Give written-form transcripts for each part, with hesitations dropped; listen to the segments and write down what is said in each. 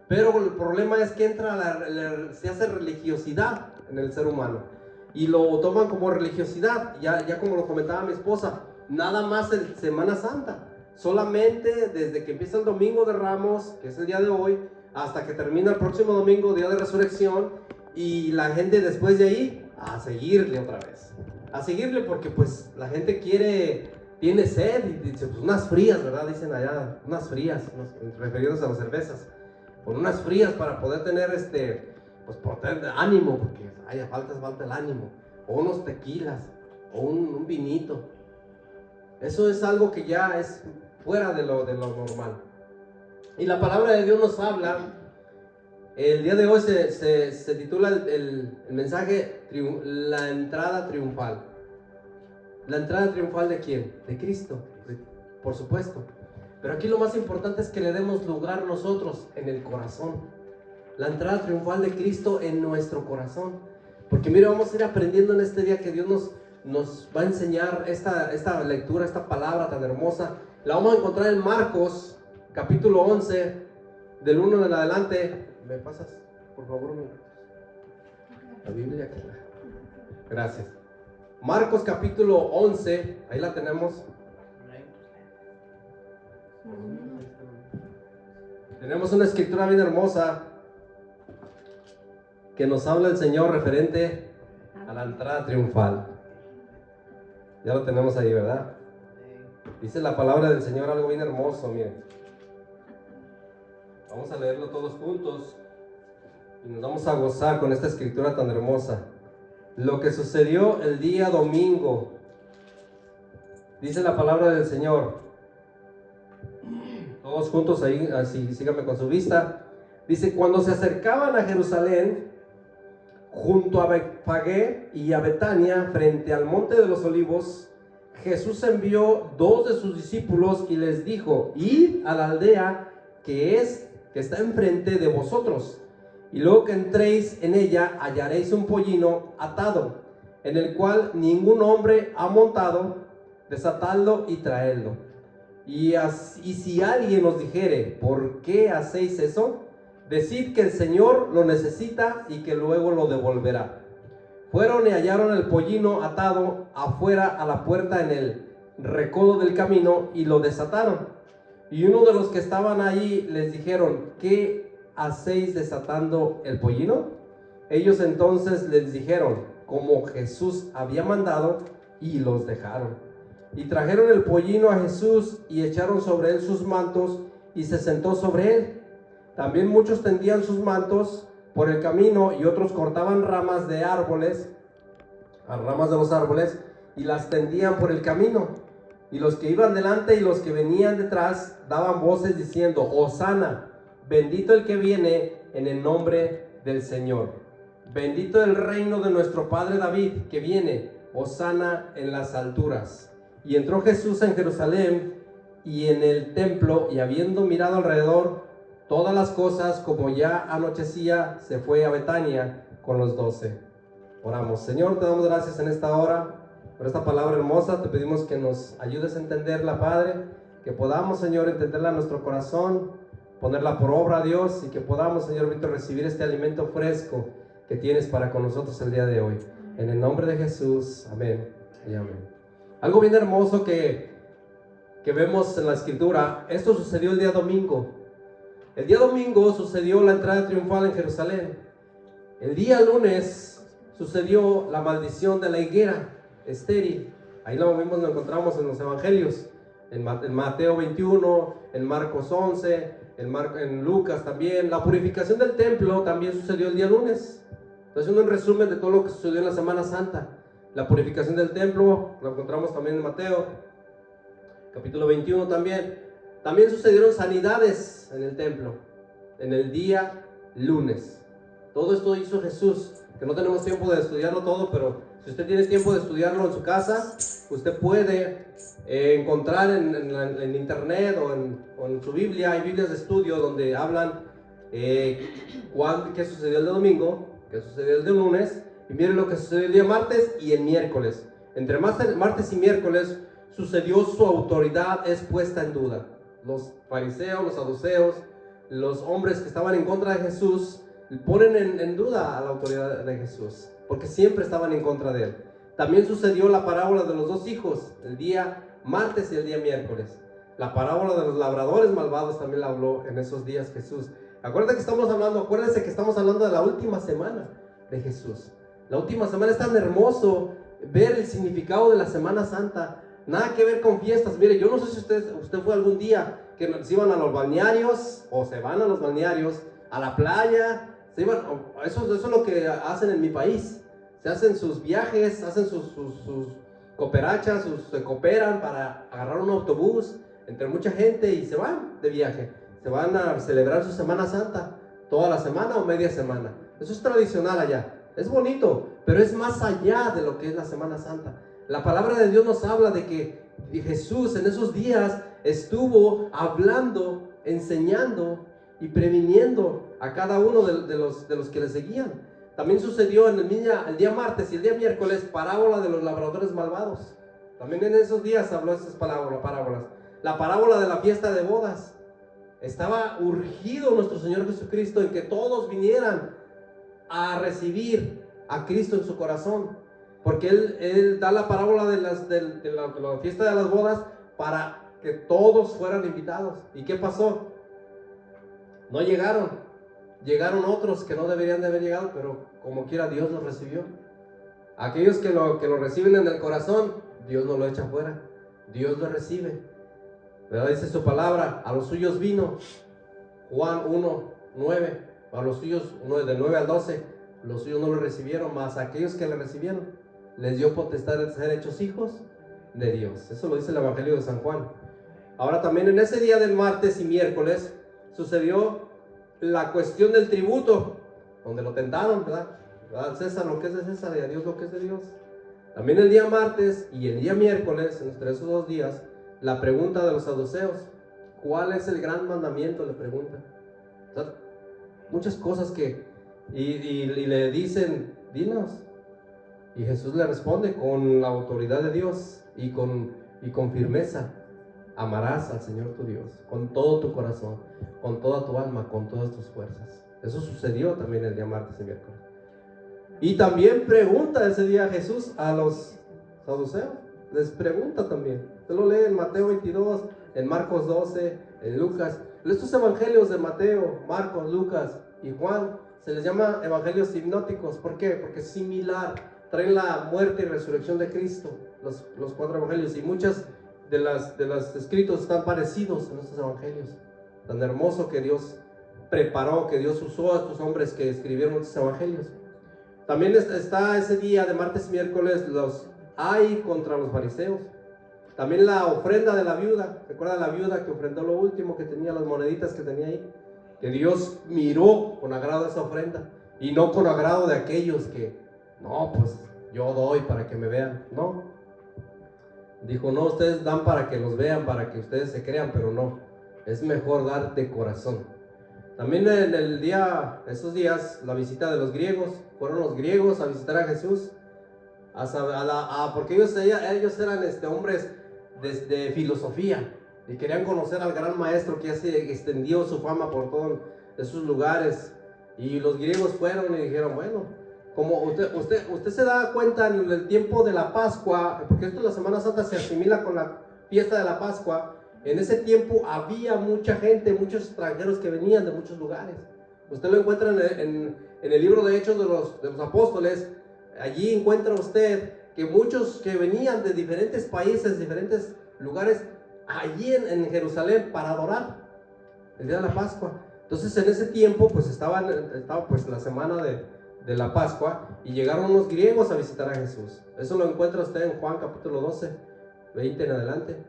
Pero el problema es que se hace religiosidad en el ser humano y lo toman como religiosidad, ya como lo comentaba mi esposa, nada más en Semana Santa, solamente desde que empieza el Domingo de Ramos, que es el día de hoy, hasta que termina el próximo domingo, Día de Resurrección, y la gente después de ahí a seguirle otra vez, a seguirle, porque pues la gente tiene sed y dice, pues unas frías, ¿verdad? Dicen allá, unas frías, refiriéndose a las cervezas, con unas frías para poder tener pues por tener ánimo, porque falta el ánimo, o unos tequilas, o un vinito. Eso es algo que ya es fuera de lo normal. Y la palabra de Dios nos habla, el día de hoy se titula el mensaje, la entrada triunfal. ¿La entrada triunfal de quién? De Cristo, por supuesto. Pero aquí lo más importante es que le demos lugar nosotros en el corazón. La entrada triunfal de Cristo en nuestro corazón. Porque mire, vamos a ir aprendiendo en este día que Dios nos va a enseñar esta lectura, esta palabra tan hermosa. La vamos a encontrar en Marcos, capítulo 11, del 1 en adelante. ¿Me pasas, por favor, la Biblia? Gracias. Marcos, capítulo 11, ahí la tenemos. Tenemos una escritura bien hermosa que nos habla el Señor referente a la entrada triunfal. Ya lo tenemos ahí, ¿verdad? Dice la palabra del Señor algo bien hermoso, miren. Vamos a leerlo todos juntos y nos vamos a gozar con esta escritura tan hermosa. Lo que sucedió el día domingo. Dice la palabra del Señor. Todos juntos ahí, así, síganme con su vista. Dice, cuando se acercaban a Jerusalén, junto a Betfagé y a Betania, frente al monte de los olivos, Jesús envió 2 de sus discípulos y les dijo, id a la aldea que está enfrente de vosotros, y luego que entréis en ella hallaréis un pollino atado, en el cual ningún hombre ha montado, desatadlo y traedlo. Y si alguien os dijere, ¿por qué hacéis eso? Decid que el Señor lo necesita y que luego lo devolverá. Fueron y hallaron el pollino atado afuera a la puerta en el recodo del camino y lo desataron. Y uno de los que estaban ahí les dijeron, ¿qué hacéis desatando el pollino? Ellos entonces les dijeron, como Jesús había mandado, y los dejaron. Y trajeron el pollino a Jesús y echaron sobre él sus mantos y se sentó sobre él. También muchos tendían sus mantos por el camino y otros cortaban ramas de árboles, las ramas de los árboles, y las tendían por el camino. Y los que iban delante y los que venían detrás daban voces diciendo, Hosana, bendito el que viene en el nombre del Señor. Bendito el reino de nuestro padre David que viene, Hosana en las alturas. Y entró Jesús en Jerusalén y en el templo, y habiendo mirado alrededor todas las cosas, como ya anochecía, se fue a Betania con los 12. Oramos. Señor, te damos gracias en esta hora por esta palabra hermosa. Te pedimos que nos ayudes a entenderla, Padre, que podamos, Señor, entenderla en nuestro corazón, ponerla por obra, Dios, y que podamos, Señor, recibir este alimento fresco que tienes para con nosotros el día de hoy. En el nombre de Jesús, amén y amén. Algo bien hermoso que vemos en la escritura, esto sucedió el día domingo. El día domingo sucedió la entrada triunfal en Jerusalén. El día lunes sucedió la maldición de la higuera estéril. Ahí lo encontramos en los evangelios, en Mateo 21, en Marcos 11, en Lucas también. La purificación del templo también sucedió el día lunes. Entonces, un resumen de todo lo que sucedió en la Semana Santa. La purificación del templo, lo encontramos también en Mateo, capítulo 21 también. También sucedieron sanidades en el templo, en el día lunes. Todo esto hizo Jesús, que no tenemos tiempo de estudiarlo todo, pero si usted tiene tiempo de estudiarlo en su casa, usted puede encontrar en internet o en su Biblia, hay Biblias de estudio donde hablan qué sucedió el día domingo, qué sucedió el día lunes, y miren lo que sucedió el día martes y el miércoles. Entre martes y miércoles sucedió su autoridad es puesta en duda. Los fariseos, los saduceos, los hombres que estaban en contra de Jesús ponen en duda a la autoridad de Jesús, porque siempre estaban en contra de él. También sucedió la parábola de los dos hijos, el día martes y el día miércoles. La parábola de los labradores malvados también la habló en esos días Jesús. Acuérdense que estamos hablando de la última semana de Jesús. La última semana es tan hermoso ver el significado de la Semana Santa. Nada que ver con fiestas. Mire, yo no sé si usted fue algún día que se iban a los balnearios o se van a los balnearios, a la playa. Eso es lo que hacen en mi país. Se hacen sus viajes, hacen sus cooperachas, se cooperan para agarrar un autobús entre mucha gente y se van de viaje. Se van a celebrar su Semana Santa, toda la semana o media semana. Eso es tradicional allá. Es bonito, pero es más allá de lo que es la Semana Santa. La palabra de Dios nos habla de que Jesús en esos días estuvo hablando, enseñando y previniendo a cada uno de los que le seguían. También sucedió en el día martes y el día miércoles, parábola de los labradores malvados. También en esos días habló esas parábolas. La parábola de la fiesta de bodas. Estaba urgido nuestro Señor Jesucristo en que todos vinieran a recibir a Cristo en su corazón, porque Él da la parábola de la fiesta de las bodas para que todos fueran invitados. ¿Y qué pasó? No llegaron. Llegaron otros que no deberían de haber llegado, pero como quiera Dios los recibió. Aquellos que lo reciben en el corazón, Dios no lo echa fuera, Dios lo recibe. ¿Verdad? Dice su palabra, a los suyos vino, Juan 1:9, a los suyos, del 9 al 12, los suyos no lo recibieron, mas a aquellos que le recibieron, les dio potestad de ser hechos hijos de Dios. Eso lo dice el Evangelio de San Juan. Ahora también en ese día del martes y miércoles sucedió la cuestión del tributo, donde lo tentaron, ¿verdad? Al César lo que es de César y a Dios lo que es de Dios. También el día martes y el día miércoles, entre esos 2 días, la pregunta de los saduceos. ¿Cuál es el gran mandamiento? Le preguntan. O sea, muchas cosas y le dicen, dinos. Y Jesús le responde con la autoridad de Dios y con firmeza. Amarás al Señor tu Dios con todo tu corazón, con toda tu alma, con todas tus fuerzas. Eso sucedió también el día martes y miércoles. Y también pregunta ese día Jesús a los saduceos. Les pregunta también. Usted lo lee en Mateo 22, en Marcos 12, en Lucas. Estos evangelios de Mateo, Marcos, Lucas y Juan se les llama evangelios sinópticos. ¿Por qué? Porque es similar. Traen la muerte y resurrección de Cristo, los 4 evangelios. Y muchas de los escritos están parecidos en estos evangelios. Tan hermoso que Dios preparó, que Dios usó a estos hombres que escribieron estos evangelios. También está ese día de martes y miércoles hay contra los fariseos. También la ofrenda de la viuda. ¿Recuerda la viuda que ofrendó lo último que tenía, las moneditas que tenía ahí? Que Dios miró con agrado esa ofrenda y no con agrado de aquellos que, no, pues yo doy para que me vean. No. Dijo, no, ustedes dan para que los vean, para que ustedes se crean, pero no. Es mejor dar de corazón. También en esos días, la visita de los griegos. Fueron los griegos a visitar a Jesús. Porque ellos eran hombres de filosofía y querían conocer al gran maestro que ya se extendió su fama por todos esos lugares. Y los griegos fueron y dijeron, bueno, como usted se da cuenta en el tiempo de la Pascua, porque esto de la Semana Santa se asimila con la fiesta de la Pascua. En ese tiempo había mucha gente, muchos extranjeros que venían de muchos lugares. Usted lo encuentra en el libro de Hechos de los Apóstoles. Allí encuentra usted que muchos que venían de diferentes países, diferentes lugares, allí en Jerusalén para adorar el día de la Pascua. Entonces en ese tiempo pues estaba pues la semana de la Pascua y llegaron unos griegos a visitar a Jesús. Eso lo encuentra usted en Juan capítulo 12, 20 en adelante.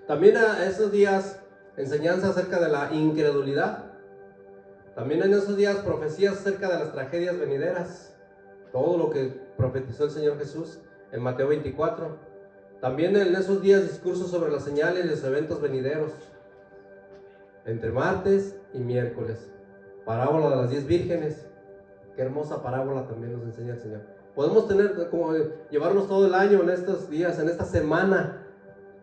También a esos días enseñanza acerca de la incredulidad. También en esos días profecías acerca de las tragedias venideras. Todo lo que profetizó el Señor Jesús en Mateo 24. También en esos días discursos sobre las señales y los eventos venideros. Entre martes y miércoles. Parábola de las 10 vírgenes. Qué hermosa parábola también nos enseña el Señor. Podemos llevarnos todo el año en estos días, en esta semana,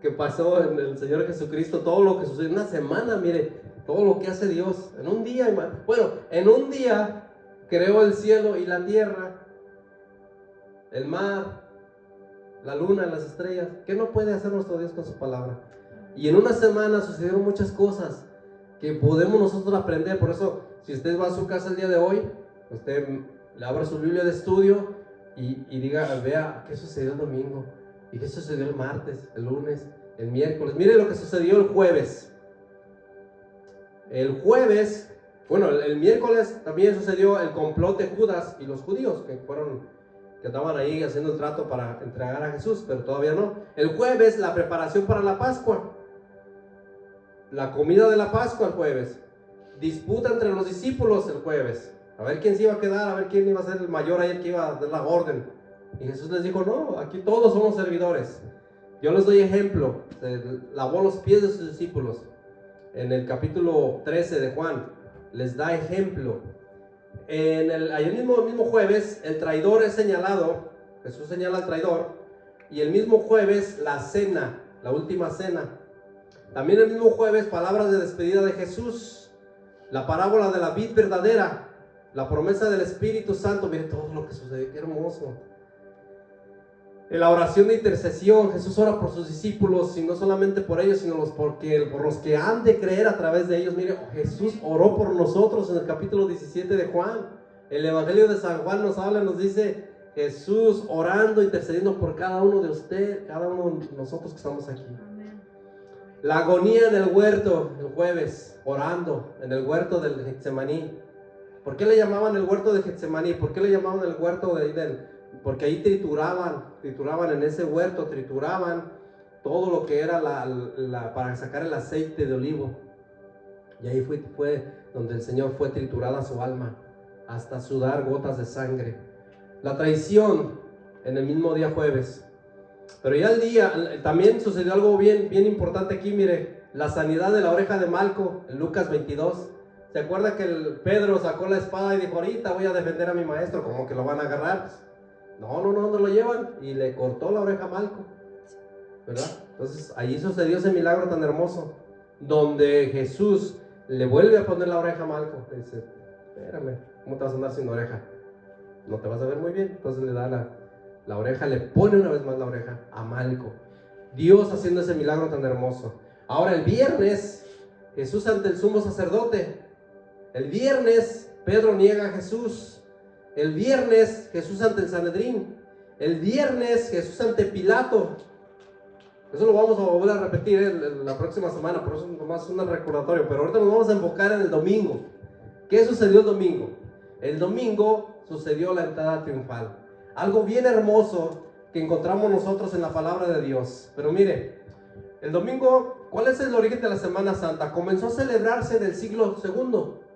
que pasó en el Señor Jesucristo, todo lo que sucedió en una semana, mire, todo lo que hace Dios, en un día, bueno, en un día creó el cielo y la tierra, el mar, la luna, las estrellas. ¿Qué no puede hacer nuestro Dios con su palabra? Y en una semana sucedieron muchas cosas que podemos nosotros aprender. Por eso, si usted va a su casa el día de hoy, usted le abra su Biblia de estudio y diga, vea qué sucedió el domingo, y qué sucedió el martes, el lunes, el miércoles. Mire lo que sucedió el jueves. El jueves, bueno, el miércoles también sucedió el complot de Judas y los judíos que estaban ahí haciendo el trato para entregar a Jesús, pero todavía no. El jueves, la preparación para la Pascua, la comida de la Pascua el jueves. Disputa entre los discípulos el jueves, a ver quién se iba a quedar, a ver quién iba a ser el mayor ahí, el que iba a dar la orden. Y Jesús les dijo, no, aquí todos somos servidores. Yo les doy ejemplo. Lavó los pies de sus discípulos. En el capítulo 13 de Juan, les da ejemplo. Ahí el mismo jueves, el traidor es señalado. Jesús señala al traidor. Y el mismo jueves, la cena, la última cena. También el mismo jueves, palabras de despedida de Jesús. La parábola de la vid verdadera. La promesa del Espíritu Santo. Miren todo lo que sucedió, qué hermoso. En la oración de intercesión, Jesús ora por sus discípulos, y no solamente por ellos, sino por los que han de creer a través de ellos. Mire, Jesús oró por nosotros en el capítulo 17 de Juan. El Evangelio de San Juan nos habla, nos dice, Jesús orando, intercediendo por cada uno de ustedes, cada uno de nosotros que estamos aquí. Amén. La agonía en el huerto, el jueves, orando en el huerto del Getsemaní. ¿Por qué le llamaban el huerto de Getsemaní? ¿Por qué le llamaban el huerto de Edén? Porque ahí trituraban en ese huerto, trituraban todo lo que era para sacar el aceite de olivo. Y ahí fue donde el Señor fue triturada su alma, hasta sudar gotas de sangre. La traición en el mismo día jueves. Pero ya el día, también sucedió algo bien importante aquí, mire, la sanidad de la oreja de Malco, en Lucas 22. ¿Se acuerda que Pedro sacó la espada y dijo, ahorita voy a defender a mi maestro? ¿Cómo que lo van a agarrar? No lo llevan, y le cortó la oreja a Malco, ¿verdad? Entonces ahí sucedió ese milagro tan hermoso, donde Jesús le vuelve a poner la oreja a Malco. Le dice, espérame, ¿cómo te vas a andar sin oreja? No te vas a ver muy bien. Entonces le da la oreja, le pone una vez más la oreja a Malco. Dios haciendo ese milagro tan hermoso. Ahora el viernes, Jesús ante el sumo sacerdote. El viernes Pedro niega a Jesús. El viernes Jesús ante el Sanedrín. El viernes Jesús ante Pilato. Eso lo vamos a volver a repetir la próxima semana, por eso nomás es un recordatorio. Pero ahorita nos vamos a enfocar en el domingo. ¿Qué sucedió el domingo? El domingo sucedió la entrada triunfal. Algo bien hermoso que encontramos nosotros en la palabra de Dios. Pero mire, el domingo, ¿cuál es el origen de la Semana Santa? Comenzó a celebrarse en el siglo II,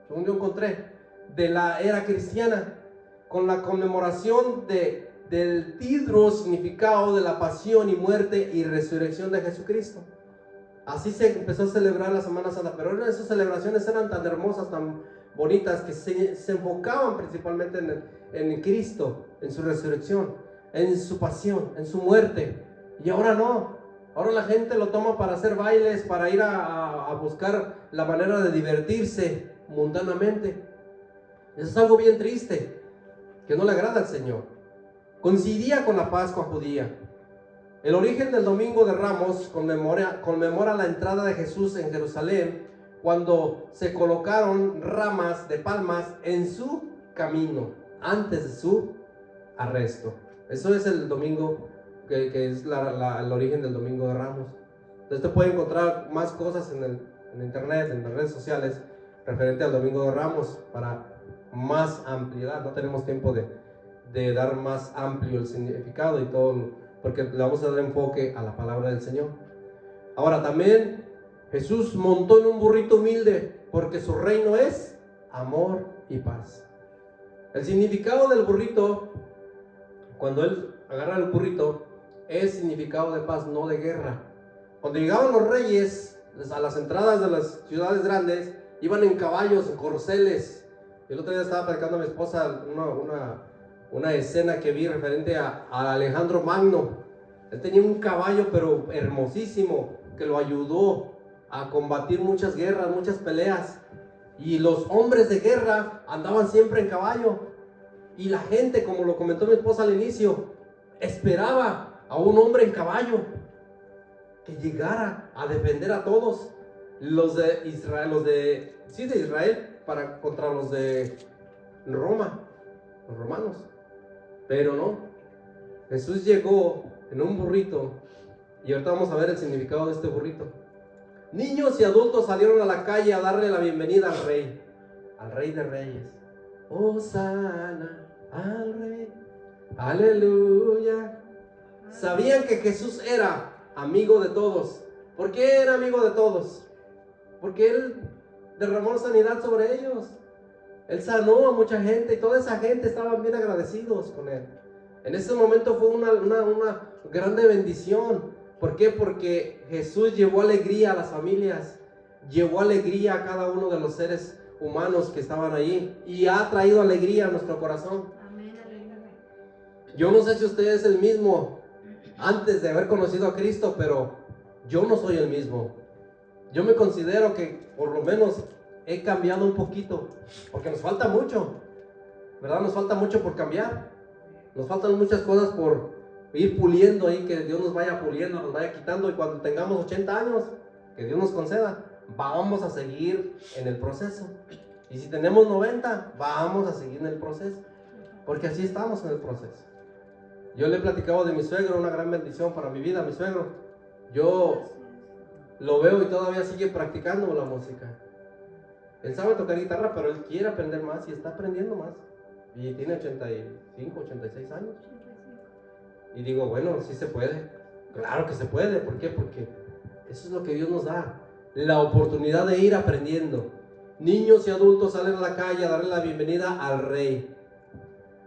según yo encontré, de la era cristiana, con la conmemoración del tidro significado de la pasión y muerte y resurrección de Jesucristo. Así se empezó a celebrar la Semana Santa, pero esas celebraciones eran tan hermosas, tan bonitas, que se enfocaban principalmente en Cristo, en su resurrección, en su pasión, en su muerte. Y ahora no, ahora la gente lo toma para hacer bailes, para ir a buscar la manera de divertirse mundanamente. Eso es algo bien triste, que no le agrada al Señor. Coincidía con la Pascua judía. El origen del Domingo de Ramos conmemora la entrada de Jesús en Jerusalén, cuando se colocaron ramas de palmas en su camino, antes de su arresto. Eso es el domingo, que es el origen del Domingo de Ramos. Entonces usted puede encontrar más cosas en internet, en las redes sociales, referente al Domingo de Ramos, para más ampliedad. No tenemos tiempo de dar más amplio el significado y todo, porque le vamos a dar enfoque a la palabra del Señor. Ahora también Jesús montó en un burrito humilde, porque su reino es amor y paz. El significado del burrito, cuando él agarra el burrito, es significado de paz, no de guerra. Cuando llegaban los reyes a las entradas de las ciudades grandes, iban en caballos, en corceles. El otro día estaba platicando a mi esposa una escena que vi referente a Alejandro Magno. Él tenía un caballo, pero hermosísimo, que lo ayudó a combatir muchas guerras, muchas peleas. Y los hombres de guerra andaban siempre en caballo. Y la gente, como lo comentó mi esposa al inicio, esperaba a un hombre en caballo que llegara a defender a todos los de Israel, de Israel contra los de Roma, los romanos. Pero no, Jesús llegó en un burrito, y ahorita vamos a ver el significado de este burrito. Niños y adultos salieron a la calle a darle la bienvenida al Rey de Reyes. Hosana al Rey, aleluya. Sabían que Jesús era amigo de todos. ¿Por qué era amigo de todos? Porque Él derramó sanidad sobre ellos. Él sanó a mucha gente y toda esa gente estaban bien agradecidos con Él. En ese momento fue una grande bendición. ¿Por qué? Porque Jesús llevó alegría a las familias, llevó alegría a cada uno de los seres humanos que estaban ahí, y ha traído alegría a nuestro corazón. Yo no sé si usted es el mismo antes de haber conocido a Cristo, pero yo no soy el mismo. Yo me considero que por lo menos he cambiado un poquito, porque nos falta mucho, ¿verdad? Nos falta mucho por cambiar. Nos faltan muchas cosas por ir puliendo ahí, que Dios nos vaya puliendo, nos vaya quitando, y cuando tengamos 80 años, que Dios nos conceda, vamos a seguir en el proceso. Y si tenemos 90, vamos a seguir en el proceso, porque así estamos en el proceso. Yo le he platicado de mi suegro, una gran bendición para mi vida, mi suegro. Yo lo veo y todavía sigue practicando la música. Él sabe tocar guitarra, pero él quiere aprender más y está aprendiendo más. Y tiene 85, 86 años. Y digo, bueno, sí se puede. Claro que se puede. ¿Por qué? Porque eso es lo que Dios nos da, la oportunidad de ir aprendiendo. Niños y adultos salen a la calle a darle la bienvenida al Rey.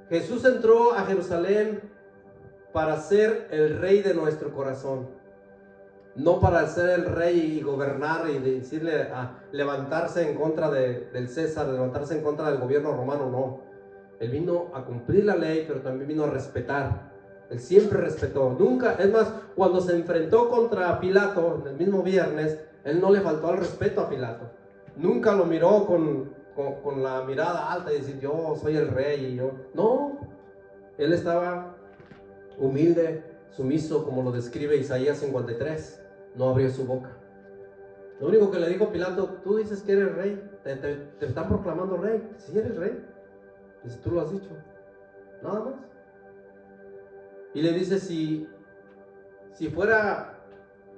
Jesús entró a Jerusalén para ser el Rey de nuestro corazón, no para ser el Rey y gobernar y decirle a levantarse en contra del César, levantarse en contra del gobierno romano. No, Él vino a cumplir la ley, pero también vino a respetar. Él siempre respetó, nunca, es más, cuando se enfrentó contra Pilato, el mismo viernes, Él no le faltó al respeto a Pilato. Nunca lo miró con la mirada alta y decir, yo soy el rey y yo. No, Él estaba humilde, sumiso, como lo describe Isaías 53. No abrió su boca. Lo único que le dijo Pilato, tú dices que eres rey, te están proclamando rey. Sí, eres rey. Dice, tú lo has dicho. Nada más. Y le dice, si fuera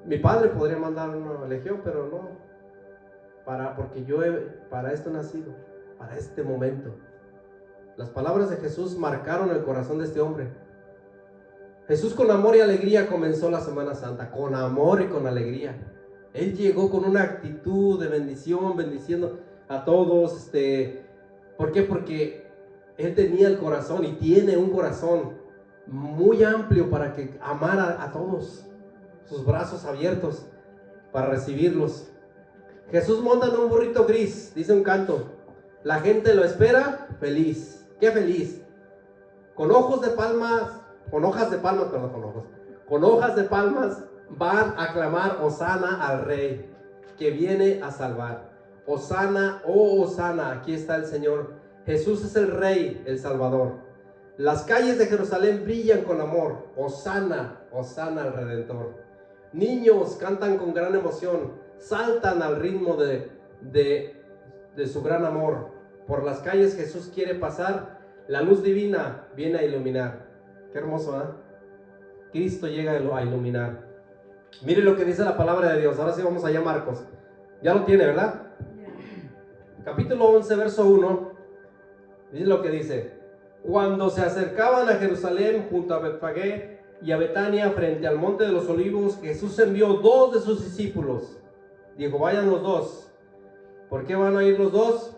mi padre podría mandar una legión, pero no. Porque yo para esto he nacido, para este momento. Las palabras de Jesús marcaron el corazón de este hombre. Jesús con amor y alegría comenzó la Semana Santa, con amor y con alegría. Él llegó con una actitud de bendición, bendiciendo a todos. ¿Por qué? Porque Él tenía el corazón y tiene un corazón muy amplio para que amara a todos, sus brazos abiertos para recibirlos. Jesús monta en un burrito gris, dice un canto. La gente lo espera feliz. ¿Qué feliz? Con hojas de palmas van a clamar Hosana al Rey que viene a salvar. Hosana, oh Hosana, aquí está el Señor. Jesús es el Rey, el Salvador. Las calles de Jerusalén brillan con amor. Hosana, Hosana al Redentor. Niños cantan con gran emoción, saltan al ritmo de su gran amor. Por las calles Jesús quiere pasar, la luz divina viene a iluminar. Qué hermoso, ¿eh? Cristo llega a iluminar. Mire lo que dice la palabra de Dios. Ahora sí vamos allá a Marcos. Ya lo tiene, ¿verdad? Capítulo 11, verso 1. Dice lo que dice. Cuando se acercaban a Jerusalén junto a Betfagé y a Betania frente al monte de los olivos, Jesús envió 2 de sus discípulos. Dijo, vayan los 2. ¿Por qué van a ir los 2?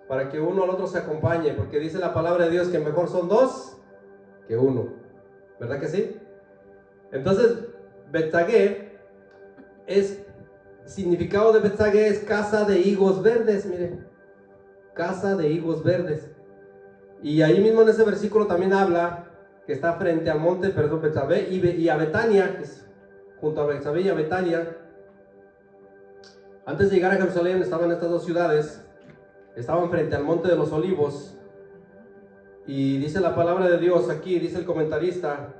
Para que uno al otro se acompañe, porque dice la palabra de Dios que mejor son 2 que 1. ¿Verdad que sí? Entonces, Betfagé significado de Betfagé es casa de higos verdes, miren. Casa de higos verdes. Y ahí mismo en ese versículo también habla que está frente al monte, Betsabé, y a Betania, que es junto a Betsabé y a Betania. Antes de llegar a Jerusalén estaban estas dos ciudades, estaban frente al monte de los olivos. Y dice la palabra de Dios aquí, dice el comentarista,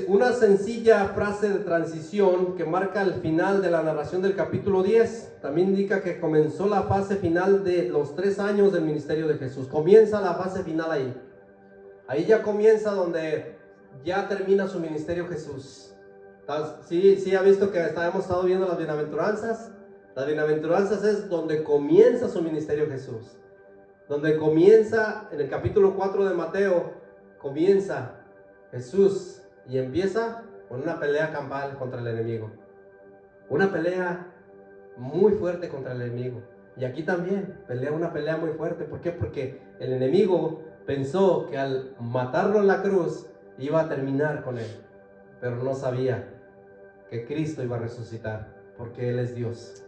una sencilla frase de transición que marca el final de la narración del capítulo 10. También indica que comenzó la fase final de los 3 años del ministerio de Jesús. Comienza la fase final ahí. Ahí ya comienza donde ya termina su ministerio Jesús. Sí, ha visto que hemos estado viendo las bienaventuranzas. Las bienaventuranzas es donde comienza su ministerio Jesús. Donde comienza, en el capítulo 4 de Mateo, comienza Jesús y empieza con una pelea campal contra el enemigo. Una pelea muy fuerte contra el enemigo. Y aquí también pelea una pelea muy fuerte. ¿Por qué? Porque el enemigo pensó que al matarlo en la cruz iba a terminar con él. Pero no sabía que Cristo iba a resucitar, porque Él es Dios.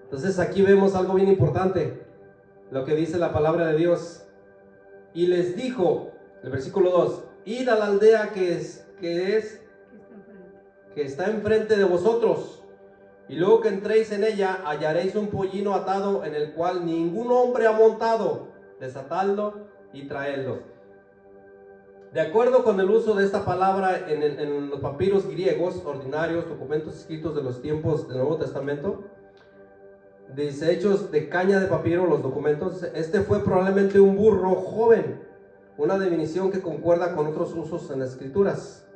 Entonces aquí vemos algo bien importante, lo que dice la palabra de Dios. Y les dijo, el versículo 2, id a la aldea que está enfrente de vosotros, y luego que entréis en ella, hallaréis un pollino atado en el cual ningún hombre ha montado. Desatadlo y traedlo. De acuerdo con el uso de esta palabra en los papiros griegos ordinarios, documentos escritos de los tiempos del Nuevo Testamento, hechos de caña de papiro, los documentos, este fue probablemente un burro joven, una definición que concuerda con otros usos en las escrituras.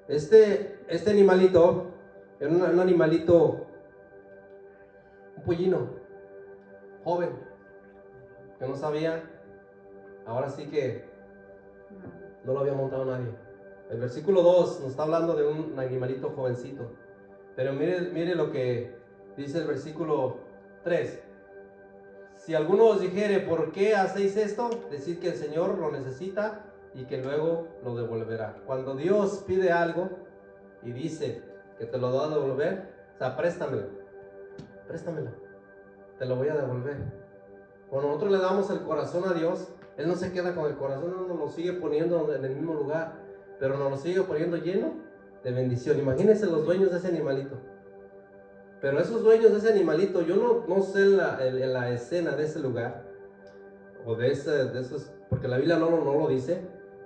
Este animalito era un animalito, un pollino joven, que no sabía, ahora sí que no lo había montado nadie. El versículo 2 nos está hablando de un animalito jovencito, pero mire lo que dice el versículo 3. Si alguno os dijere, ¿por qué hacéis esto? Decid que el Señor lo necesita y que luego lo devolverá. Cuando Dios pide algo y dice que te lo va a devolver, o sea, préstamelo, te lo voy a devolver. Cuando nosotros le damos el corazón a Dios, Él no se queda con el corazón, no nos lo sigue poniendo en el mismo lugar, pero nos lo sigue poniendo lleno de bendición. Imagínense los dueños de ese animalito. Pero esos dueños de ese animalito, yo no sé la escena de ese lugar, o de esos, porque la Biblia no lo dice,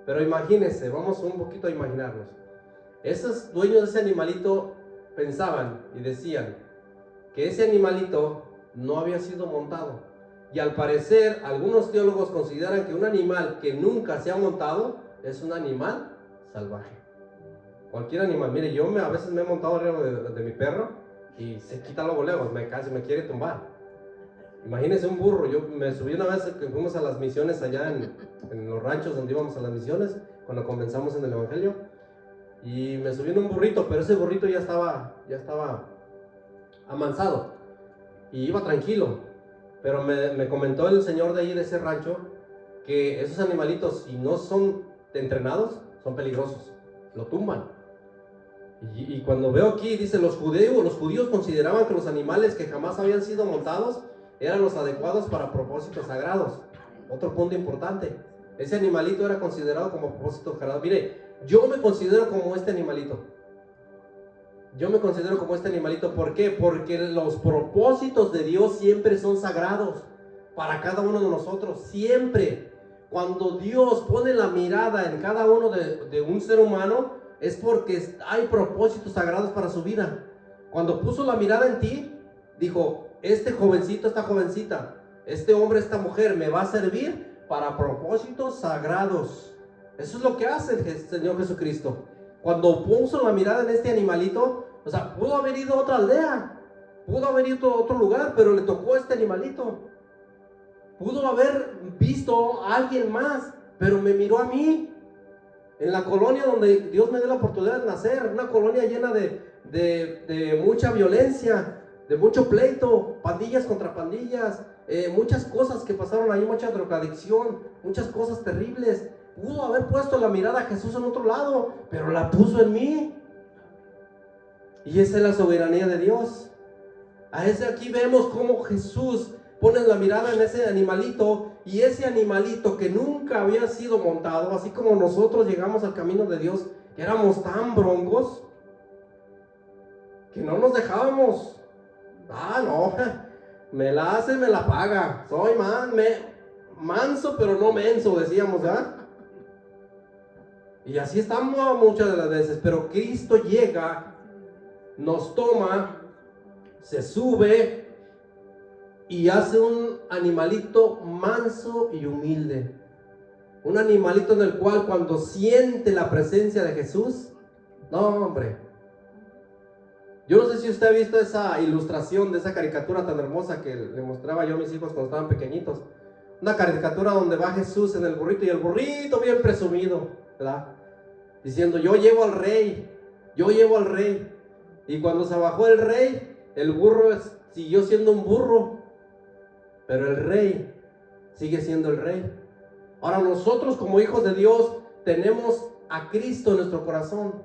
pero imagínense, vamos un poquito a imaginarnos. Esos dueños de ese animalito pensaban y decían que ese animalito no había sido montado. Y al parecer, algunos teólogos consideran que un animal que nunca se ha montado es un animal salvaje. Cualquier animal, mire, a veces me he montado arriba de mi perro y se quita luego, casi me quiere tumbar. Imagínense un burro. Yo me subí una vez que fuimos a las misiones allá en los ranchos donde íbamos a las misiones, cuando comenzamos en el Evangelio, y me subí en un burrito, pero ese burrito ya estaba amansado y iba tranquilo. Pero me comentó el señor de ahí, de ese rancho, que esos animalitos, si no son entrenados, son peligrosos, lo tumban. Y cuando veo aquí, dice, los judíos consideraban que los animales que jamás habían sido montados eran los adecuados para propósitos sagrados. Otro punto importante, ese animalito era considerado como propósito sagrado. Mire, yo me considero como este animalito. ¿Por qué? Porque los propósitos de Dios siempre son sagrados para cada uno de nosotros, siempre. Cuando Dios pone la mirada en cada uno de un ser humano, es porque hay propósitos sagrados para su vida. Cuando puso la mirada en ti, dijo, este jovencito, esta jovencita, este hombre, esta mujer, me va a servir para propósitos sagrados. Eso es lo que hace el Señor Jesucristo. Cuando puso la mirada en este animalito, o sea, pudo haber ido a otra aldea, pudo haber ido a otro lugar, pero le tocó a este animalito. Pudo haber visto a alguien más, pero me miró a mí. En la colonia donde Dios me dio la oportunidad de nacer, una colonia llena de mucha violencia, de mucho pleito, pandillas contra pandillas, muchas cosas que pasaron ahí, mucha drogadicción, muchas cosas terribles. Pudo haber puesto la mirada a Jesús en otro lado, pero la puso en mí. Y esa es la soberanía de Dios. Aquí vemos cómo Jesús pones la mirada en ese animalito, y ese animalito que nunca había sido montado, así como nosotros llegamos al camino de Dios, que éramos tan broncos, que no nos dejábamos. No, me la hace, me la paga. Soy manso, pero no menso, decíamos, ¿verdad? Y así estamos muchas de las veces, pero Cristo llega, nos toma, se sube y hace un animalito manso y humilde. Un animalito en el cual cuando siente la presencia de Jesús, no, hombre. Yo no sé si usted ha visto esa ilustración de esa caricatura tan hermosa que le mostraba yo a mis hijos cuando estaban pequeñitos. Una caricatura donde va Jesús en el burrito y el burrito bien presumido, ¿verdad? Diciendo, yo llevo al rey, yo llevo al rey. Y cuando se bajó el rey, el burro siguió siendo un burro, pero el rey sigue siendo el rey. Ahora nosotros como hijos de Dios tenemos a Cristo en nuestro corazón.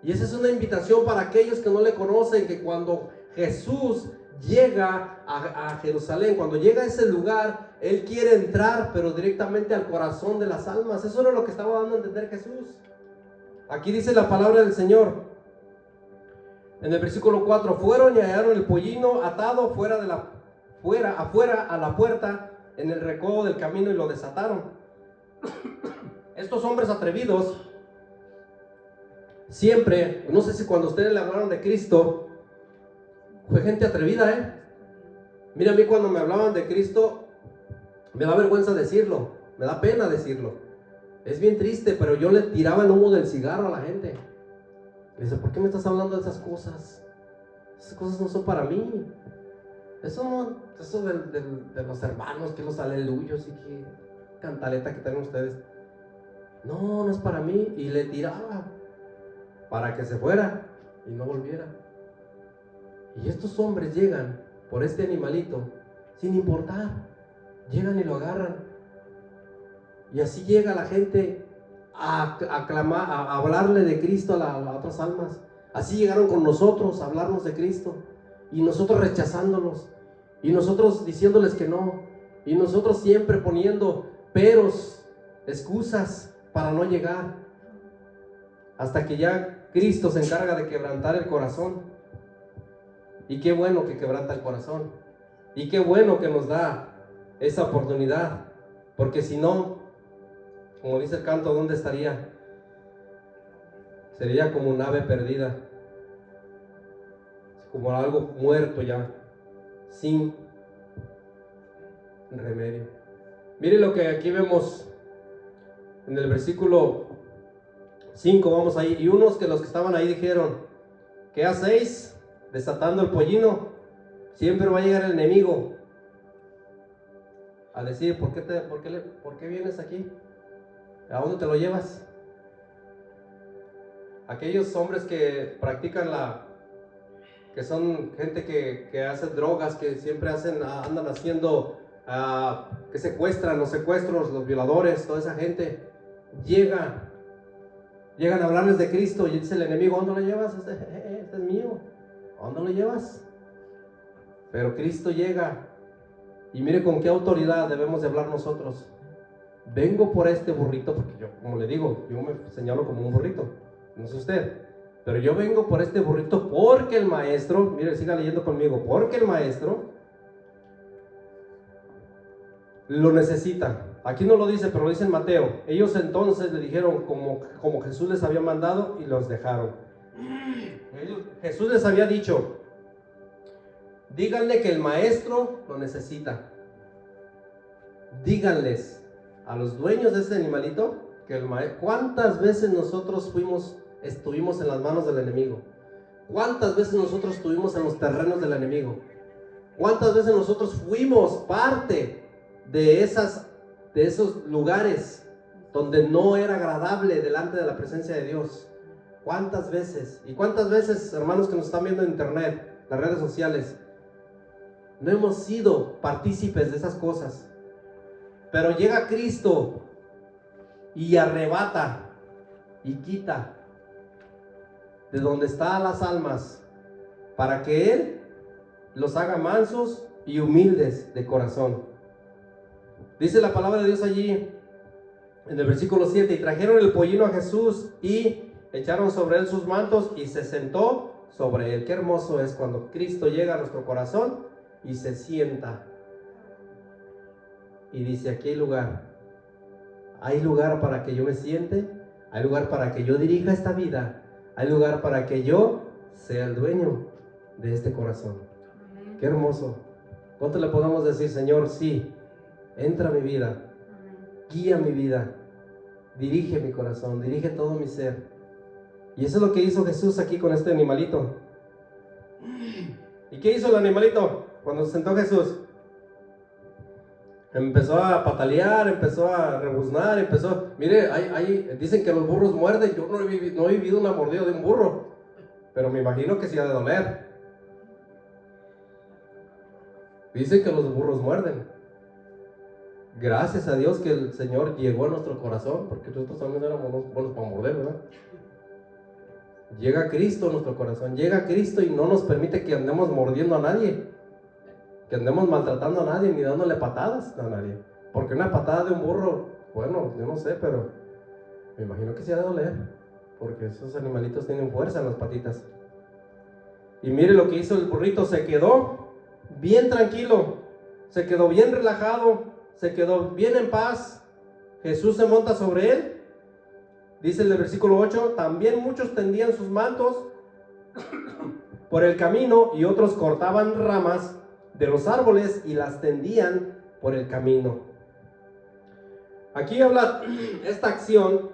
Y esa es una invitación para aquellos que no le conocen, que cuando Jesús llega a Jerusalén, cuando llega a ese lugar, Él quiere entrar, pero directamente al corazón de las almas. Eso era lo que estaba dando a entender Jesús. Aquí dice la palabra del Señor, en el versículo 4, fueron y hallaron el pollino atado afuera a la puerta, en el recodo del camino, y lo desataron. Estos hombres atrevidos, siempre, no sé si cuando ustedes le hablaron de Cristo, fue gente atrevida, Mira, a mí cuando me hablaban de Cristo, me da vergüenza decirlo, me da pena decirlo. Es bien triste, pero yo le tiraba el humo del cigarro a la gente. Me dice, ¿por qué me estás hablando de esas cosas? Esas cosas no son para mí. Eso de los hermanos, que los aleluyos y que cantaleta que tienen ustedes. No es para mí. Y le tiraba para que se fuera y no volviera. Y estos hombres llegan por este animalito sin importar. Llegan y lo agarran. Y así llega la gente a clamar, a hablarle de Cristo a otras almas. Así llegaron con nosotros a hablarnos de Cristo. Y nosotros rechazándolos. Y nosotros diciéndoles que no. Y nosotros siempre poniendo peros, excusas para no llegar. Hasta que ya Cristo se encarga de quebrantar el corazón. Y qué bueno que quebranta el corazón. Y qué bueno que nos da esa oportunidad. Porque si no, como dice el canto, ¿dónde estaría? Sería como un ave perdida. Como algo muerto ya, sin remedio. Mire lo que aquí vemos en el versículo 5, vamos ahí. Y unos que los que estaban ahí dijeron, ¿qué hacéis desatando el pollino? Siempre va a llegar el enemigo a decir, ¿por qué vienes aquí? ¿A dónde te lo llevas? Aquellos hombres que practican que son gente que hace drogas, que siempre andan haciendo, que secuestran, los secuestros, los violadores, toda esa gente, llegan a hablarles de Cristo y dice el enemigo, ¿a dónde lo llevas? Este es mío, ¿a dónde lo llevas? Pero Cristo llega y mire con qué autoridad debemos de hablar nosotros. Vengo por este burrito, porque yo, como le digo, yo me señalo como un burrito, no sé usted, pero yo vengo por este burrito porque el maestro, mire, siga leyendo conmigo, porque el maestro lo necesita. Aquí no lo dice, pero lo dice en Mateo. Ellos entonces le dijeron como Jesús les había mandado y los dejaron. Jesús les había dicho, díganle que el maestro lo necesita. Díganles a los dueños de ese animalito que el maestro. ¿Cuántas veces nosotros estuvimos en las manos del enemigo? ¿Cuántas veces nosotros estuvimos en los terrenos del enemigo? ¿Cuántas veces nosotros fuimos parte de esos lugares donde no era agradable delante de la presencia de Dios? ¿Cuántas veces? ¿Y cuántas veces, hermanos que nos están viendo en internet, las redes sociales, no hemos sido partícipes de esas cosas? Pero llega Cristo y arrebata y quita de donde están las almas para que Él los haga mansos y humildes de corazón. Dice la palabra de Dios allí en el versículo 7, y trajeron el pollino a Jesús y echaron sobre él sus mantos y se sentó sobre él. Qué hermoso es cuando Cristo llega a nuestro corazón y se sienta y dice: aquí hay lugar para que yo me siente, hay lugar para que yo dirija esta vida, hay lugar para que yo sea el dueño de este corazón. Qué hermoso. ¿Cuánto le podemos decir: Señor, sí, entra a mi vida, guía mi vida, dirige mi corazón, dirige todo mi ser? Y eso es lo que hizo Jesús aquí con este animalito. ¿Y qué hizo el animalito cuando se sentó Jesús? Empezó a patalear, empezó a rebuznar, mire, dicen que los burros muerden. Yo no he vivido una mordida de un burro, pero me imagino que sí ha de doler. Dicen que los burros muerden. Gracias a Dios que el Señor llegó a nuestro corazón, porque nosotros también éramos buenos para morder, ¿verdad? Llega Cristo a nuestro corazón, llega Cristo y no nos permite que andemos mordiendo a nadie, que andemos maltratando a nadie, ni dándole patadas a nadie. Porque una patada de un burro, bueno, yo no sé, pero me imagino que sí ha de doler, porque esos animalitos tienen fuerza en las patitas. Y mire lo que hizo el burrito: se quedó bien tranquilo, se quedó bien relajado, se quedó bien en paz. Jesús se monta sobre él. Dice en el versículo 8: también muchos tendían sus mantos por el camino y otros cortaban ramas de los árboles y las tendían por el camino. Aquí habla esta acción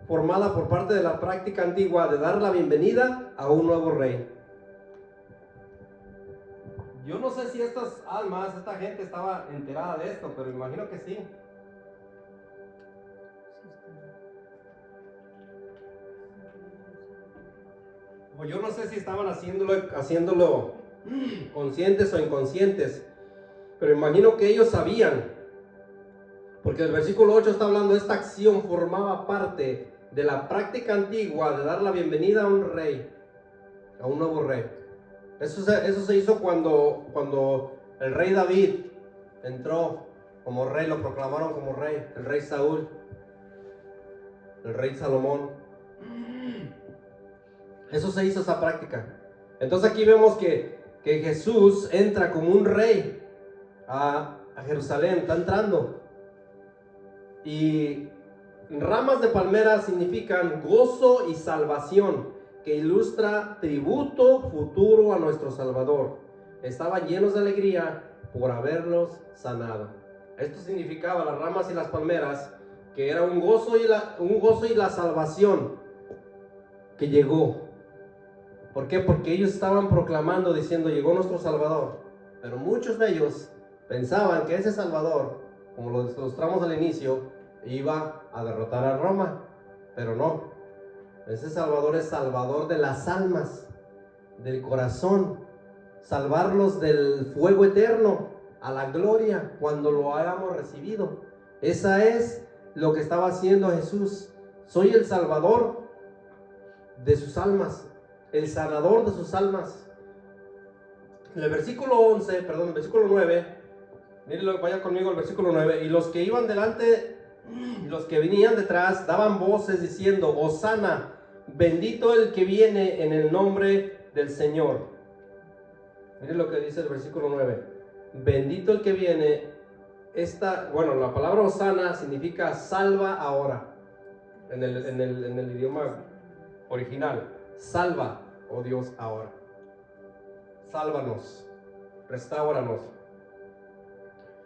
formada por parte de la práctica antigua de dar la bienvenida a un nuevo rey. Yo no sé si estas almas, esta gente estaba enterada de esto, pero imagino que sí. O yo no sé si estaban haciéndolo conscientes o inconscientes, pero imagino que ellos sabían, porque el versículo 8 está hablando de esta acción formaba parte de la práctica antigua de dar la bienvenida a un rey, a un nuevo rey. Eso se hizo cuando el rey David entró como rey, lo proclamaron como rey, el rey Saúl, el rey Salomón. Eso se hizo, esa práctica. Entonces aquí vemos que Jesús entra como un rey a Jerusalén, está entrando. Y ramas de palmera significan gozo y salvación, que ilustra tributo futuro a nuestro Salvador. Estaban llenos de alegría por haberlos sanado. Esto significaba, las ramas y las palmeras, que era un gozo y la salvación que llegó. ¿Por qué? Porque ellos estaban proclamando, diciendo: llegó nuestro Salvador. Pero muchos de ellos pensaban que ese Salvador, como lo mostramos al inicio, iba a derrotar a Roma. Pero no. Ese Salvador es Salvador de las almas, del corazón. Salvarlos del fuego eterno a la gloria cuando lo hayamos recibido. Esa es lo que estaba haciendo Jesús. Soy el Salvador de sus almas, el sanador de sus almas. En el versículo 9, miren, vaya conmigo al versículo 9. Y los que iban delante, los que venían detrás, daban voces diciendo: Hosana, bendito el que viene en el nombre del Señor. Miren lo que dice el versículo 9. Bendito el que viene. La palabra Hosana significa salva ahora, en el idioma original. Salva, oh Dios, ahora. Sálvanos, restáuranos,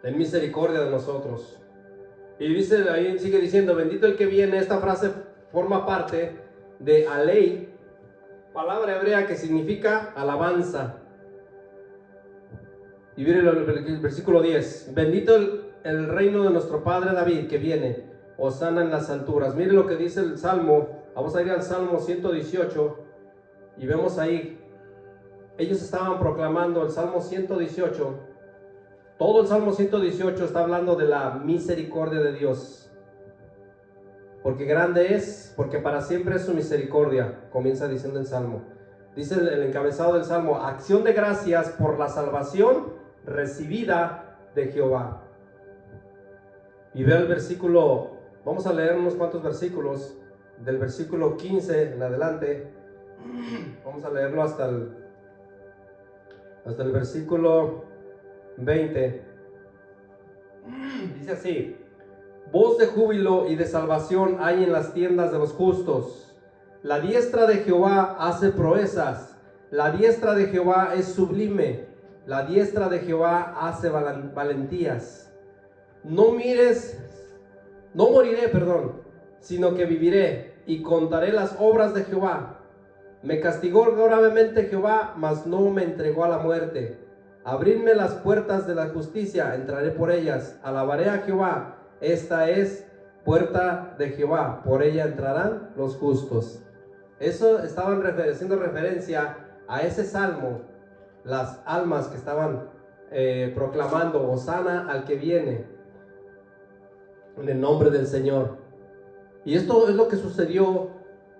ten misericordia de nosotros. Y dice ahí, sigue diciendo: bendito el que viene. Esta frase forma parte de alei, palabra hebrea que significa alabanza. Y miren el versículo 10: bendito el reino de nuestro padre David que viene, hosana en las alturas. Miren lo que dice el Salmo. Vamos a ir al Salmo 118 y vemos ahí, ellos estaban proclamando el Salmo 118. Todo el Salmo 118 está hablando de la misericordia de Dios. Porque grande es, porque para siempre es su misericordia, comienza diciendo el Salmo. Dice el encabezado del Salmo: acción de gracias por la salvación recibida de Jehová. Y vea el versículo, vamos a leer unos cuantos versículos, del versículo 15 en adelante, vamos a leerlo hasta el versículo 20. Dice así: voz de júbilo y de salvación hay en las tiendas de los justos. La diestra de Jehová hace proezas. La diestra de Jehová es sublime. La diestra de Jehová hace valentías. No moriré, sino que viviré y contaré las obras de Jehová. Me castigó gravemente Jehová, mas no me entregó a la muerte. Abridme las puertas de la justicia, entraré por ellas. Alabaré a Jehová. Esta es puerta de Jehová, por ella entrarán los justos. Eso estaban haciendo referencia a ese salmo, las almas que estaban proclamando Hosana al que viene, en el nombre del Señor. Y esto es lo que sucedió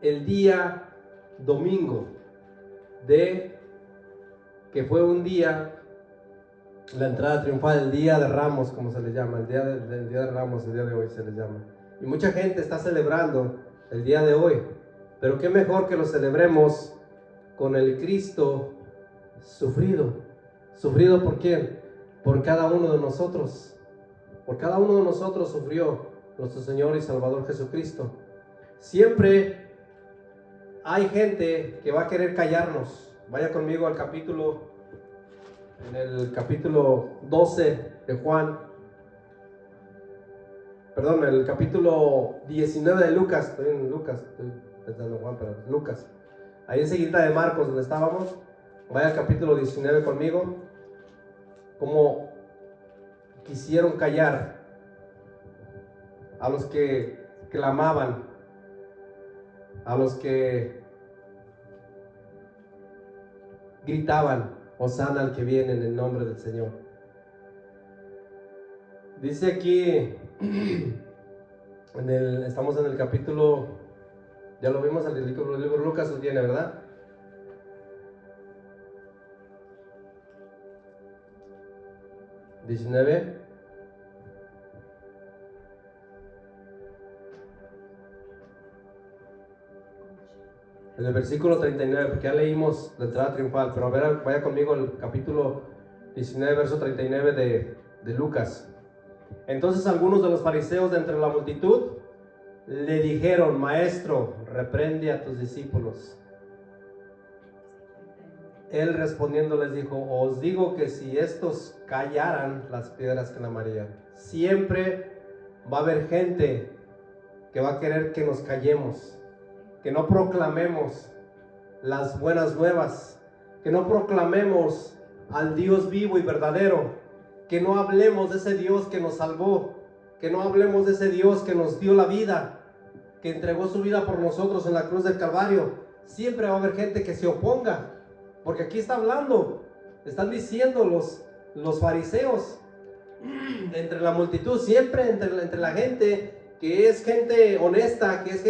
el día domingo, que fue un día, la entrada triunfal, el día de Ramos, como se le llama, el día de Ramos, el día de hoy se le llama. Y mucha gente está celebrando el día de hoy, pero qué mejor que lo celebremos con el Cristo sufrido. ¿Sufrido por quién? Por cada uno de nosotros. Por cada uno de nosotros sufrió nuestro Señor y Salvador Jesucristo. Siempre hay gente que va a querer callarnos. Vaya conmigo al capítulo, en el capítulo 12 de Juan, perdón, el capítulo 19 de Lucas. Estoy en Lucas, estoy pensando en Juan, pero Lucas. Ahí enseguida de Marcos, donde estábamos. Vaya al capítulo 19 conmigo. Cómo quisieron callar a los que clamaban, a los que gritaban Hosana al que viene en el nombre del Señor. Dice aquí, estamos en el capítulo, ya lo vimos, el libro de Lucas lo tiene, ¿verdad? ¿19? En el versículo 39, porque ya leímos la entrada triunfal, pero a ver, vaya conmigo al capítulo 19, verso 39 de Lucas. Entonces algunos de los fariseos de entre la multitud le dijeron: Maestro, reprende a tus discípulos. Él respondiendo les dijo: os digo que si estos callaran, las piedras clamarían. Siempre va a haber gente que va a querer que nos callemos, que no proclamemos las buenas nuevas, que no proclamemos al Dios vivo y verdadero, que no hablemos de ese Dios que nos salvó, que no hablemos de ese Dios que nos dio la vida, que entregó su vida por nosotros en la cruz del Calvario. Siempre va a haber gente que se oponga, porque aquí está hablando, están diciendo los fariseos, entre la multitud, siempre entre la gente que es gente honesta, que es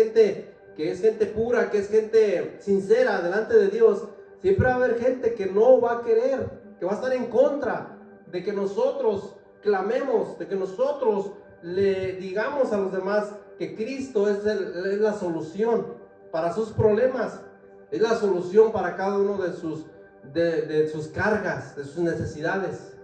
gente pura, que es gente sincera delante de Dios. Siempre va a haber gente que no va a querer, que va a estar en contra de que nosotros clamemos, de que nosotros le digamos a los demás que Cristo es la solución para sus problemas, es la solución para cada uno de sus cargas, de sus necesidades.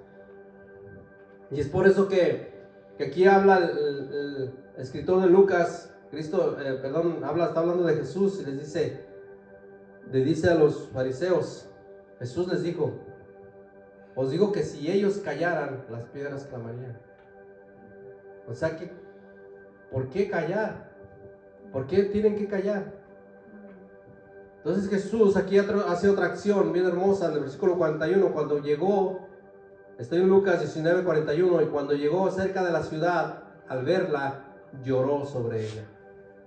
Y es por eso que aquí habla el escritor de Lucas, está hablando de Jesús, y le dice a los fariseos, Jesús les dijo: os digo que si ellos callaran, las piedras clamarían. O sea que, ¿por qué callar? ¿Por qué tienen que callar? Entonces Jesús aquí hace otra acción bien hermosa en el versículo 41, cuando llegó, estoy en Lucas 19, 41, y cuando llegó cerca de la ciudad, al verla, lloró sobre ella.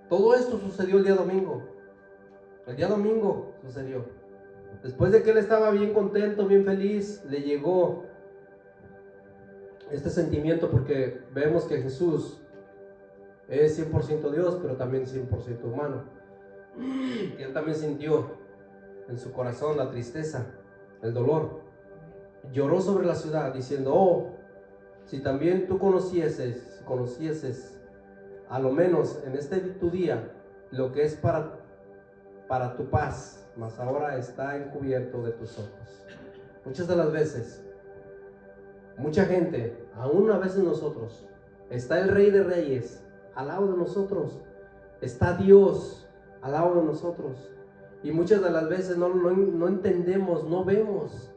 Todo esto sucedió el día domingo. El día domingo sucedió. Después de que él estaba bien contento, bien feliz, le llegó este sentimiento, porque vemos que Jesús es 100% Dios, pero también 100% humano. Y él también sintió en su corazón la tristeza, el dolor. lloró sobre la ciudad diciendo: oh, si también tú conocieses a lo menos en este tu día lo que es para tu paz, mas ahora está encubierto de tus ojos. Muchas de las veces, mucha gente, aún a veces nosotros, está el Rey de Reyes al lado de nosotros, está Dios al lado de nosotros, y muchas de las veces no entendemos, no vemos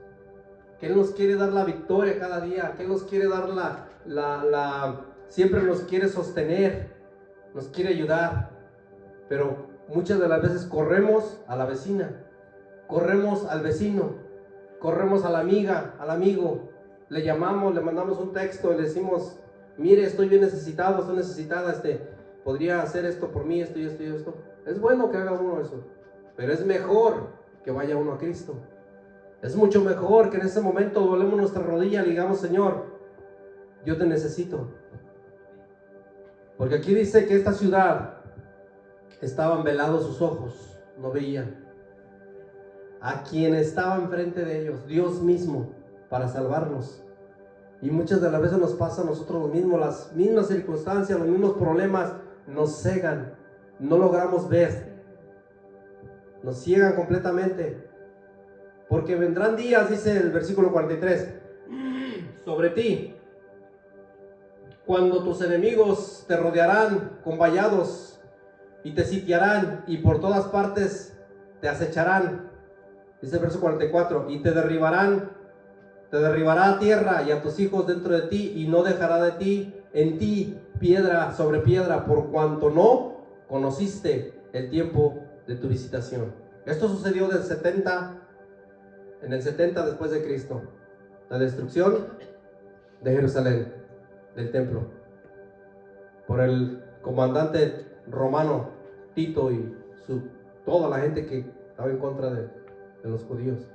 que Él nos quiere dar la victoria cada día, que Él nos quiere dar siempre nos quiere sostener, nos quiere ayudar, pero muchas de las veces corremos a la vecina, corremos al vecino, corremos a la amiga, al amigo, le llamamos, le mandamos un texto y le decimos: mire, estoy bien necesitado, estoy necesitada, podría hacer esto por mí, esto y esto y esto. Es bueno que haga uno eso, pero es mejor que vaya uno a Cristo. Es mucho mejor que en ese momento doblemos nuestra rodilla y digamos: Señor, yo te necesito. Porque aquí dice que esta ciudad estaban velados sus ojos, no veían a quien estaba enfrente de ellos, Dios mismo, para salvarnos. Y muchas de las veces nos pasa a nosotros lo mismo, las mismas circunstancias, los mismos problemas nos cegan, no logramos ver, nos ciegan completamente. Porque vendrán días, dice el versículo 43, sobre ti, cuando tus enemigos te rodearán con vallados y te sitiarán y por todas partes te acecharán. Dice el verso 44, y te derribará a tierra y a tus hijos dentro de ti, y no dejará de ti en ti piedra sobre piedra, por cuanto no conociste el tiempo de tu visitación. Esto sucedió en el 70 después de Cristo, la destrucción de Jerusalén, del templo, por el comandante romano Tito y toda la gente que estaba en contra de los judíos,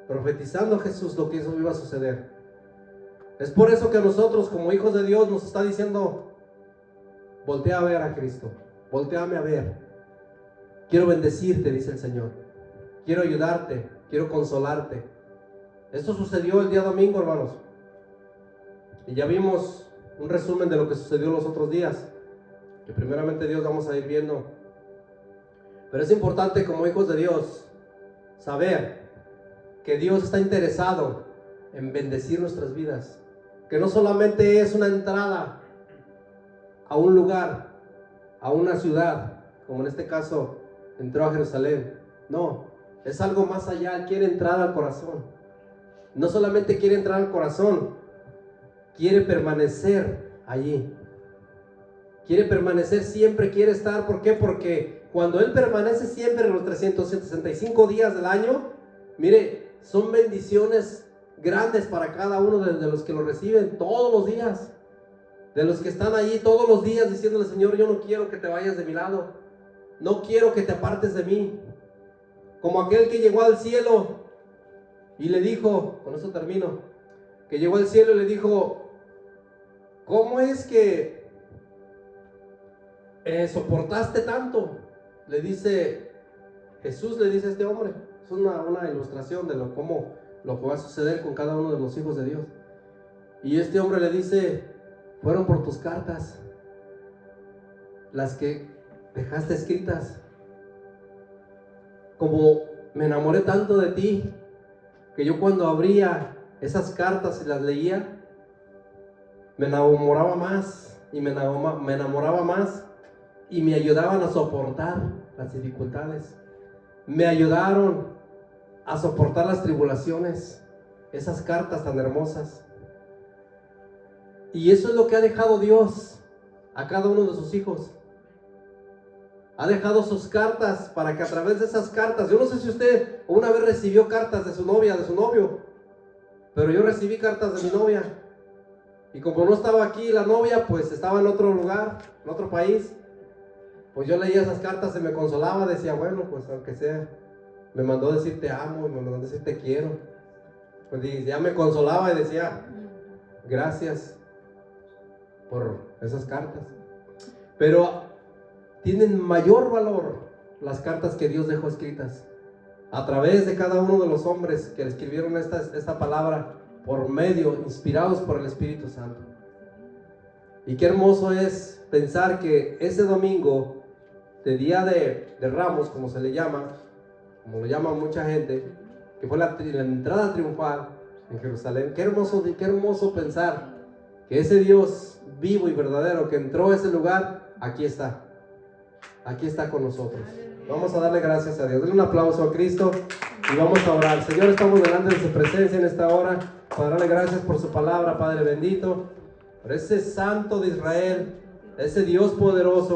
profetizando a Jesús lo que eso iba a suceder. Es por eso que nosotros, como hijos de Dios, nos está diciendo: voltea a ver a Cristo, volteame a ver, quiero bendecirte, dice el Señor, quiero ayudarte, quiero consolarte. Esto sucedió el día domingo, hermanos, y ya vimos un resumen de lo que sucedió los otros días, que primeramente Dios vamos a ir viendo. Pero es importante, como hijos de Dios, saber que Dios está interesado en bendecir nuestras vidas, que no solamente es una entrada a un lugar, a una ciudad, como en este caso entró a Jerusalén. No, es algo más allá. Él quiere entrar al corazón. No solamente quiere entrar al corazón, quiere permanecer allí, quiere permanecer siempre, quiere estar. ¿Por qué? Porque cuando Él permanece siempre en los 365 días del año, mire, son bendiciones grandes para cada uno de los que lo reciben todos los días, de los que están allí todos los días diciéndole: Señor, yo no quiero que te vayas de mi lado, no quiero que te apartes de mí. Como aquel que llegó al cielo y le dijo, con eso termino, que llegó al cielo y le dijo: ¿cómo es que soportaste tanto? Le dice Jesús, le dice a este hombre. Es una ilustración de cómo lo que va a suceder con cada uno de los hijos de Dios. Y este hombre le dice: fueron por tus cartas, las que dejaste escritas. Como me enamoré tanto de ti, que yo cuando abría esas cartas y las leía, me enamoraba más y me enamoraba más, y me ayudaban a soportar las dificultades, me ayudaron a soportar las tribulaciones, esas cartas tan hermosas. Y eso es lo que ha dejado Dios a cada uno de sus hijos. Ha dejado sus cartas para que a través de esas cartas, yo no sé si usted una vez recibió cartas de su novia, de su novio, pero yo recibí cartas de mi novia. Y como no estaba aquí la novia, pues estaba en otro lugar, en otro país, pues yo leía esas cartas y me consolaba, decía: bueno, pues aunque sea, me mandó decir te amo y me mandó decir te quiero. Pues ya me consolaba y decía: gracias por esas cartas. Pero tienen mayor valor las cartas que Dios dejó escritas. a través de cada uno de los hombres que escribieron esta palabra por medio, inspirados por el Espíritu Santo. Y qué hermoso es pensar que ese domingo de Día de Ramos, como se le llama, como lo llama mucha gente, que fue la entrada triunfal en Jerusalén. Qué hermoso pensar que ese Dios vivo y verdadero que entró a ese lugar, aquí está con nosotros. Vamos a darle gracias a Dios. Denle un aplauso a Cristo y vamos a orar. Señor, estamos delante de su presencia en esta hora para darle gracias por su palabra, Padre bendito, por ese Santo de Israel, ese Dios poderoso